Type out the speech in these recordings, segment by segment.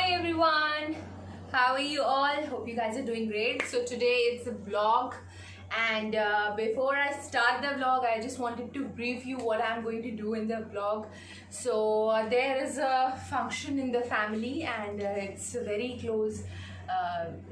Hi everyone, how are you all? Hope you guys are doing great. So today it's a vlog, and before I start the vlog I just wanted to brief you what I'm going to do in the vlog. So there is a function in the family, and it's a very close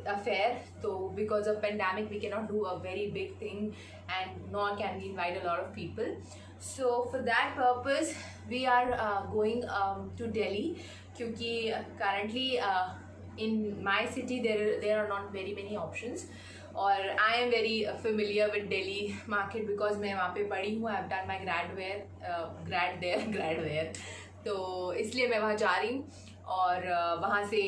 affair. So because of pandemic we cannot do a very big thing, and nor can we invite a lot of people. So for that purpose we are going to Delhi, क्योंकि currently in my city there are not very many options, और I am very familiar with Delhi market because मैं वहाँ पे पढ़ी हूँ. I've done my grad there, तो इसलिए मैं वहाँ जा रही हूँ. और वहाँ से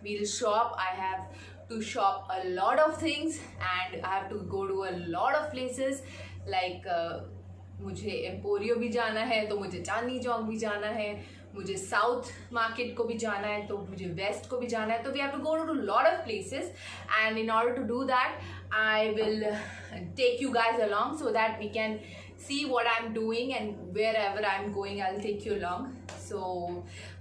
we'll shop. I have to shop a lot of things and I have to go to a lot of places like मुझे एम्पोरियो भी जाना है, तो मुझे चांदनी चौक भी जाना है, मुझे साउथ मार्केट को भी जाना है, तो मुझे वेस्ट को भी जाना है. तो we have to go to lot of places, and in order to do that I will take you guys along so that we can see what I'm doing, and wherever I'm going I'll take you along. So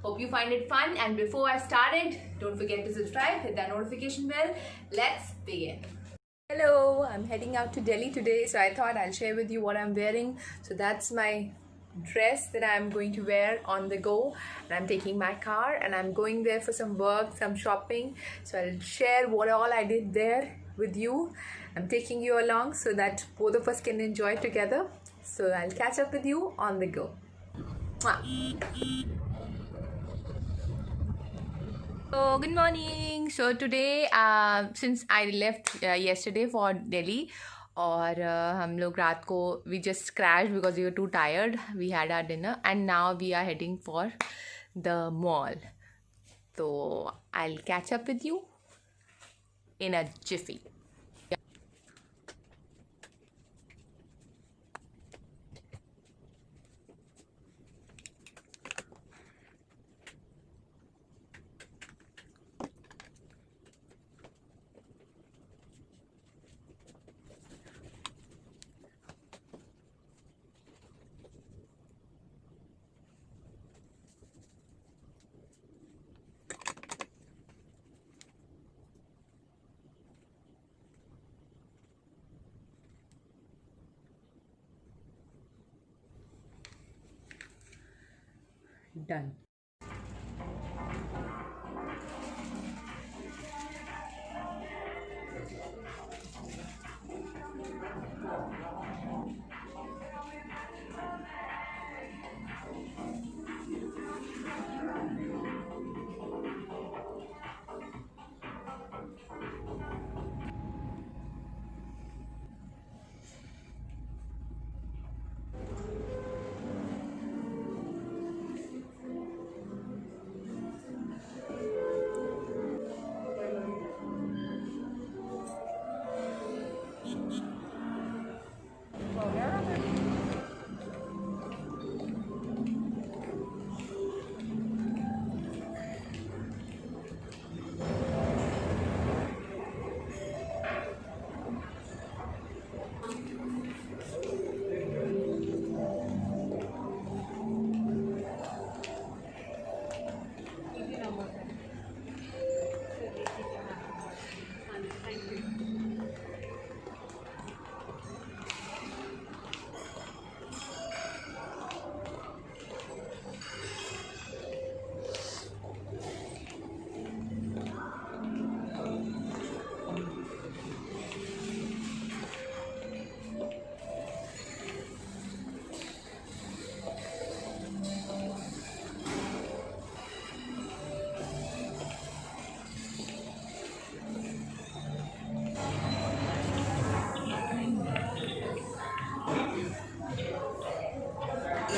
hope you find it fun, and before I start it, don't forget to subscribe, hit that notification bell. Let's begin. Hello, I'm heading out to Delhi today, so I thought I'll share with you what I'm wearing. So that's my dress that I'm going to wear on the go, and I'm taking my car and I'm going there for some work, some shopping. So I'll share what all I did there with you. I'm taking you along so that both of us can enjoy together. So I'll catch up with you on the go. Mwah. So good morning. So today since I left yesterday for Delhi, और हम लोग रात को we just crashed because we were too tired. We had our dinner and now we are heading for the mall. So I'll catch up with you in a jiffy. Done.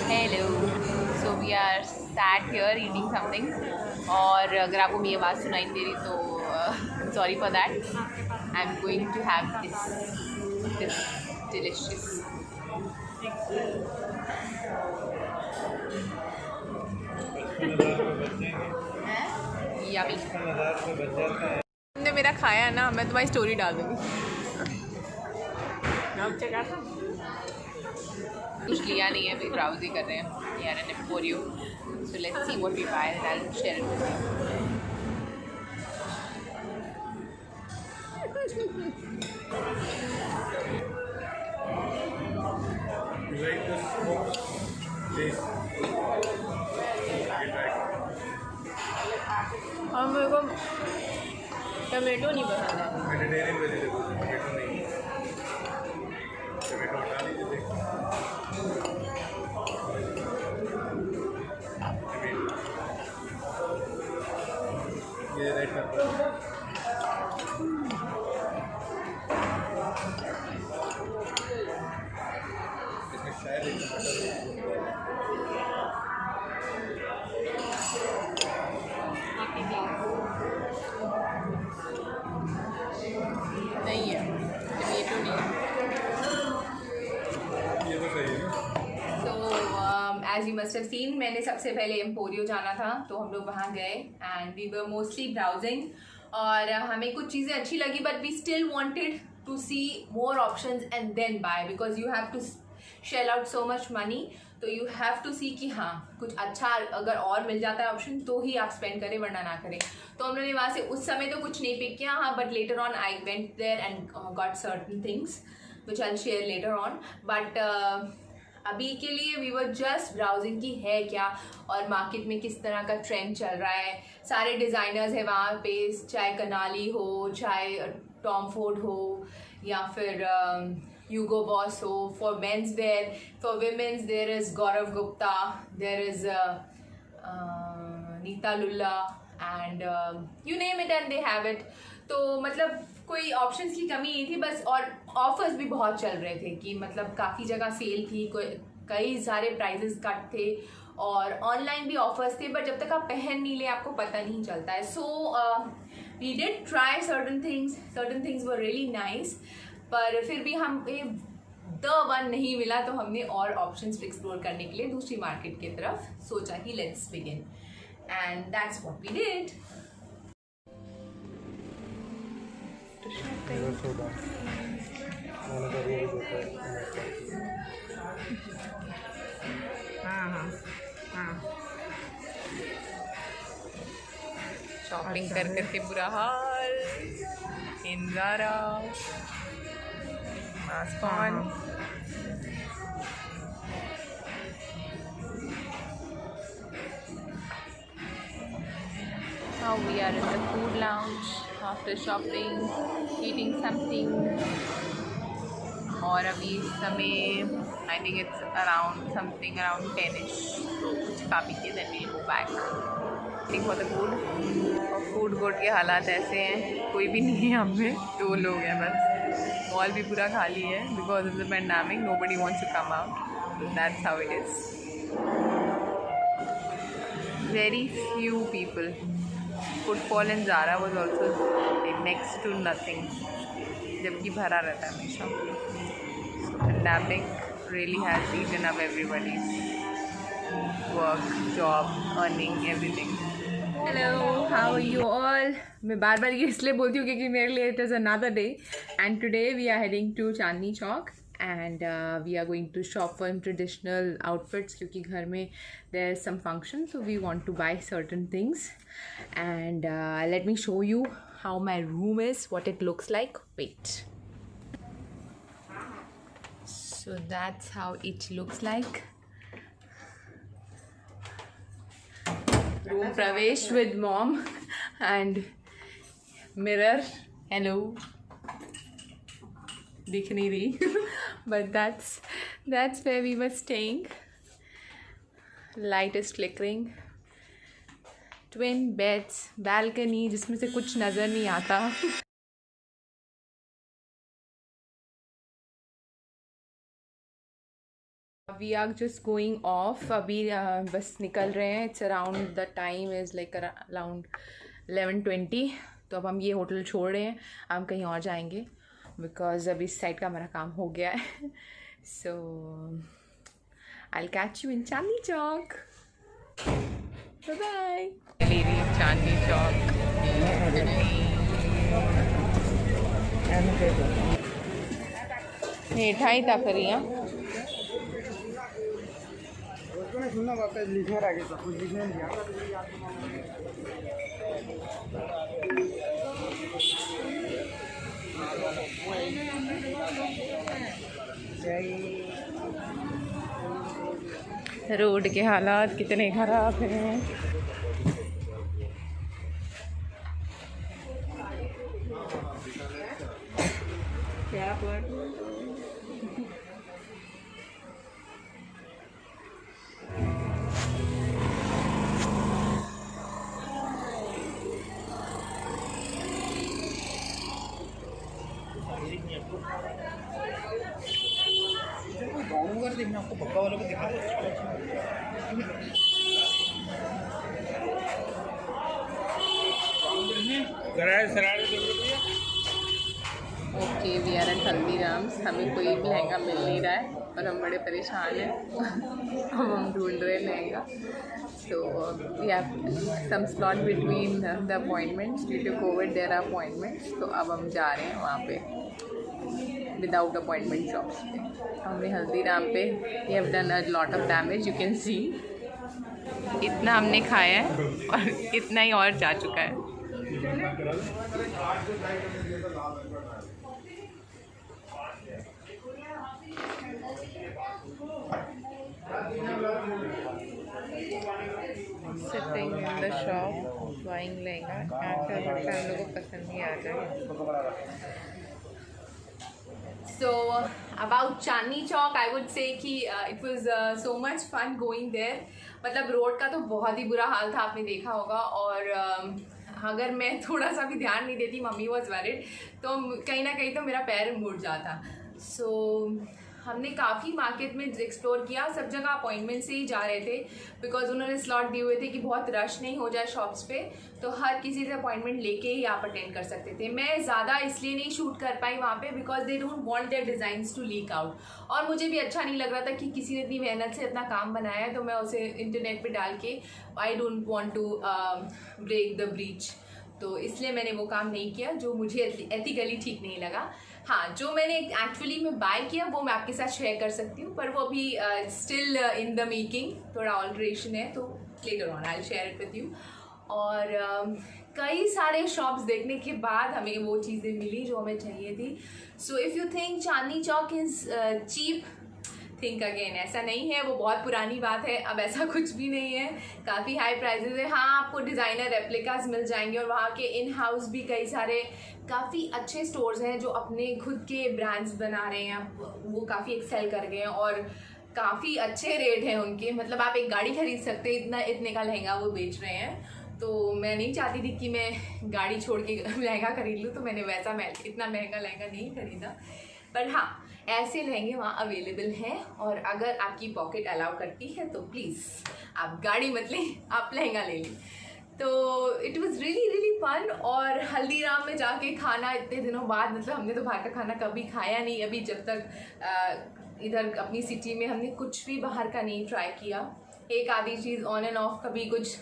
Hello. So we are sat here eating something. और अगर आपको मेरी आवाज़ सुनाई दे रही तो sorry for that. I'm going to have this delicious. Yummy. तुमने मेरा खाया ना, मैं तुम्हारी स्टोरी डाल दूँगी. कुछ लिया नहीं है, अभी ब्राउजिंग कर रहे हैं यार an Emporio. So let's see what we buy and I will share it with you. और मेरे को टमेटो नहीं पसंद है। वेजिटेरियन वेजिटेबल, टमेटो नहीं, टमेटो हटा दीजिए। ये रेड पेपर, इसमें शायद एक नहीं है, टमेटो नहीं है। ये तो सही है। तो as you must have seen, मैंने सबसे पहले एम्पोरियो जाना था, तो हम लोग वहाँ गए and we were mostly browsing, और हमें कुछ चीज़ें अच्छी लगी, but we still wanted to see more options and then buy, because you have to shell out so much money, तो यू हैव टू सी कि हाँ कुछ अच्छा अगर और मिल जाता है ऑप्शन तो ही आप स्पेंड करें, वरना ना करें। तो हम लोगों ने वहाँ से उस समय तो कुछ नहीं पिक किया, हाँ, but later on I went there and got certain things which I will share later on, but अभी के लिए वी वर जस्ट ब्राउजिंग की है क्या और मार्केट में किस तरह का ट्रेंड चल रहा है। सारे डिज़ाइनर्स हैं वहाँ पे, चाहे कनाली हो, चाहे टॉम फोर्ड हो, या फिर Hugo Boss हो। For men's wear, for women's there is Gaurav Gupta, there is Neeta Lulla and you name it and they have it। तो मतलब कोई ऑप्शंस की कमी नहीं थी बस, और ऑफर्स भी बहुत चल रहे थे कि मतलब काफ़ी जगह सेल थी, कई सारे प्राइजेस कट थे, और ऑनलाइन भी ऑफर्स थे, बट जब तक आप पहन नहीं ले आपको पता नहीं चलता है। So we did try certain things were really nice, पर फिर भी हमें द वन नहीं मिला, तो हमने और ऑप्शंस एक्सप्लोर करने के लिए दूसरी मार्केट की तरफ सोचा कि let's begin, and that's what we did. Shopping कर करके बुरा हाल, इंजारा mask on. Now we are in the food lounge after shopping, eating something. और अभी समय I think it's around 10ish. तो कुछ खा पी के then we'll go back. Waiting for the food. और फूड कोर्ट के हालात ऐसे हैं, कोई भी नहीं है यहाँ पे, 2 लोग हैं बस। मॉल भी पूरा खाली है because of the pandemic, nobody wants to come out, so that's how it is. Very few people. Footfall in Zara was also next to nothing, जबकि भरा रहता है हमेशा। So pandemic really has eaten up everybody's work, job, earning, everything. Hello, how are you all. मैं बार बार ये इसलिए बोलती हूँ क्योंकि मेरे लिए it is another day, and today we are heading to Chandni Chowk, and we are going to shop for traditional outfits, क्योंकि घर में there is some function, so we want to buy certain things, and let me show you how my room is, what it looks like. Wait, so that's how it looks like. Room प्रवेश with mom and mirror. Hello, दिख नहीं रही but that's where we were staying. Light is flickering. Twin beds, balcony जिसमें से कुछ नज़र नहीं आता। We are just going off. अभी बस निकल रहे हैं। It's around the time is like around 11:20. तो अब हम ये होटल छोड़ रहे हैं, हम कहीं और जाएंगे बिकॉज अभी इस साइड का हमारा काम हो गया है। So I'll catch you in Chandni Chowk. Bye bye. Leaving Chandni Chowk. मिठाई था फिर यहाँ सुनना वापस लिखना रह गया, कुछ लिखने नहीं रोड के हालात कितने खराब हैं। पर। देखना आपको पक्का वालों को दिखा दो। Okay, we are at Haldiram's. हमें कोई भी लहंगा मिल नहीं रहा है और हम बड़े परेशान हैं। अब हम ढूंढ रहे हैं lehenga. So we have some slot between the appointments. Due to covid there are appointments, तो अब हम जा रहे हैं वहाँ पे विदाउट अपॉइंटमेंट शॉप्स पे। हमने हल्दीराम पे we have done a lot of damage, you can see. इतना हमने खाया है और इतना ही और जा चुका है। Sitting in the shop, buying lehenga. क्या लगता है हम लोगों को पसंद नहीं आ रहा है। So about Chandni Chowk, I would say कि it was so much fun going there। मतलब रोड का तो बहुत ही बुरा हाल था, आपने देखा होगा। और अगर मैं थोड़ा सा भी ध्यान नहीं देती, मम्मी वॉज वरिड, तो कहीं ना कहीं तो मेरा पैर मुड़ जाता। सो हमने काफ़ी मार्केट में एक्सप्लोर किया, सब जगह अपॉइंटमेंट से ही जा रहे थे बिकॉज उन्होंने स्लॉट दिए हुए थे कि बहुत रश नहीं हो जाए शॉप्स पे, तो हर किसी से अपॉइंटमेंट लेके ही आप अटेंड कर सकते थे। मैं ज़्यादा इसलिए नहीं शूट कर पाई वहाँ पे because they don't want their designs to leak out, और मुझे भी अच्छा नहीं लग रहा था कि किसी ने इतनी मेहनत से अपना काम बनाया है तो मैं उसे इंटरनेट पर डाल के I don't want to break the breach, तो इसलिए मैंने वो काम नहीं किया जो मुझे एथिकली ठीक नहीं लगा। हाँ, जो मैंने एक्चुअली में बाय किया वो मैं आपके साथ शेयर कर सकती हूँ, पर वो अभी स्टिल इन द मेकिंग, थोड़ा ऑल्ट्रेशन है, तो letter on I will share it with you. और कई सारे शॉप्स देखने के बाद हमें वो चीज़ें मिली जो हमें चाहिए थी। So if you think Chandni Chowk is cheap, think again. ऐसा नहीं है, वो बहुत पुरानी बात है, अब ऐसा कुछ भी नहीं है। काफ़ी हाई प्राइजेज है। हाँ, आपको डिज़ाइनर रेप्लिकास मिल जाएंगे और वहाँ के इन हाउस भी कई सारे काफ़ी अच्छे स्टोर्स हैं जो अपने खुद के ब्रांड्स बना रहे हैं, वो काफ़ी एक्सेल कर गए हैं और काफ़ी अच्छे रेट हैं उनके। मतलब आप एक गाड़ी खरीद सकते हैं, इतने का लहंगा वो बेच रहे हैं। तो मैं नहीं चाहती थी कि मैं गाड़ी छोड़ के लहंगा खरीद लूँ, तो मैंने वैसा इतना महंगा लहंगा नहीं खरीदा। पर हाँ, ऐसे लहंगे वहाँ अवेलेबल हैं और अगर आपकी पॉकेट अलाउ करती है तो प्लीज़ आप गाड़ी मत लें, आप लहंगा ले लें। तो इट वाज रियली फन। और हल्दीराम में जाके खाना इतने दिनों बाद, मतलब हमने तो बाहर का खाना कभी खाया नहीं अभी, जब तक इधर अपनी सिटी में हमने कुछ भी बाहर का नहीं ट्राई किया। एक आधी चीज़ ऑन एंड ऑफ, कभी कुछ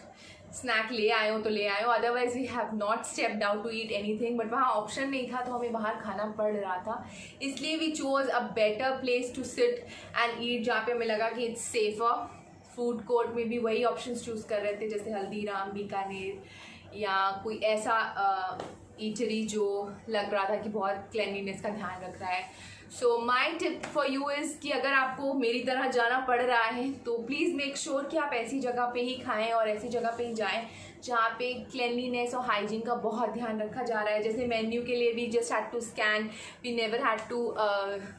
स्नैक ले आए हो तो ले आए हो, otherwise we have not stepped out to eat anything. But वहाँ ऑप्शन नहीं था तो हमें बाहर खाना पड़ रहा था, इसलिए we chose a better place to sit and eat, जहाँ पे हमें लगा कि इट्स सेफर। फूड कोर्ट में भी वही ऑप्शंस चूज़ कर रहे थे, जैसे हल्दीराम, बीकानेर या कोई ऐसा ईटरी जो लग रहा था कि बहुत क्लिनलीनेस का ध्यान रख रहा है। So my tip for you is कि अगर आपको मेरी तरह जाना पड़ रहा है तो प्लीज़ मेक श्योर कि आप ऐसी जगह पे ही खाएं और ऐसी जगह पे ही जाएं जहाँ पे क्लिनलीनेस और हाइजीन का बहुत ध्यान रखा जा रहा है। जैसे मेन्यू के लिए we just had to scan, we never had to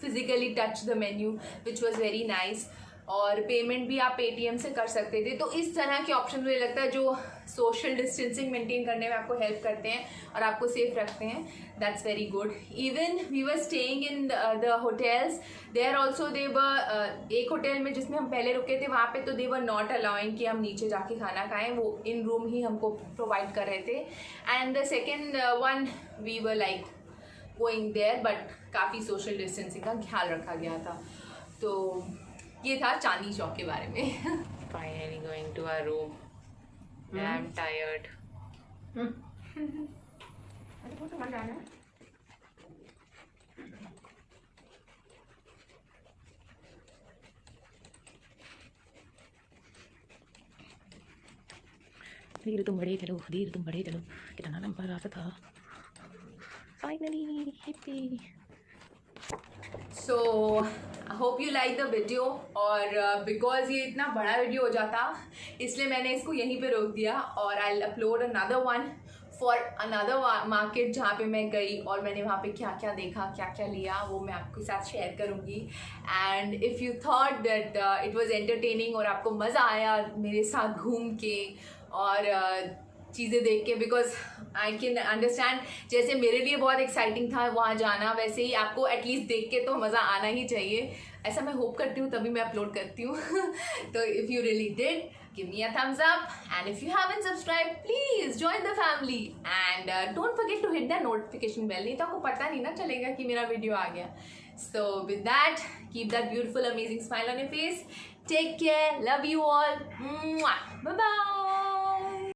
physically touch the menu which was very nice. और पेमेंट भी आप पेटीएम से कर सकते थे। तो इस तरह के ऑप्शन मुझे लगता है जो सोशल डिस्टेंसिंग मेंटेन करने में आपको हेल्प करते हैं और आपको सेफ रखते हैं, that's very good. Even we were staying in the hotels, there also they were, एक होटल में जिसमें हम पहले रुके थे वहाँ पे तो दे वर नॉट अलाउइंग कि हम नीचे जाके खाना खाएं, वो इन रूम ही हमको प्रोवाइड कर रहे थे। And the second one we were like going there, but काफ़ी सोशल डिस्टेंसिंग का ख्याल रखा गया था। तो ये था चांदनी चौक के बारे में। Finally going to our room, I am tired. धीरे तुम बड़े चलो, धीरे तुम बड़े चलो, कितना लंबा रास्ता था। Finally hippie. So I hope you like the video. और बिकॉज ये इतना बड़ा वीडियो हो जाता इसलिए मैंने इसको यहीं पे रोक दिया और I upload another one for another market जहाँ पे मैं गई और मैंने वहाँ पे क्या क्या देखा, क्या क्या लिया, वो मैं आपके साथ शेयर करूँगी. And if you thought that it was entertaining और आपको मज़ा आया मेरे साथ घूम के और चीज़ें देख के, बिकॉज आई कैन अंडरस्टैंड जैसे मेरे लिए बहुत एक्साइटिंग था वहाँ जाना, वैसे ही आपको एटलीस्ट देख के तो मज़ा आना ही चाहिए. ऐसा मैं होप करती हूँ, तभी मैं अपलोड करती हूँ. तो if you really did, give me a thumbs up, and if you haven't subscribed, please join the family and don't forget to hit the notification bell. नहीं तो आपको पता नहीं ना चलेगा कि मेरा वीडियो आ गया. So with that, keep that beautiful amazing smile on your face. Take care, love you all. Bye bye.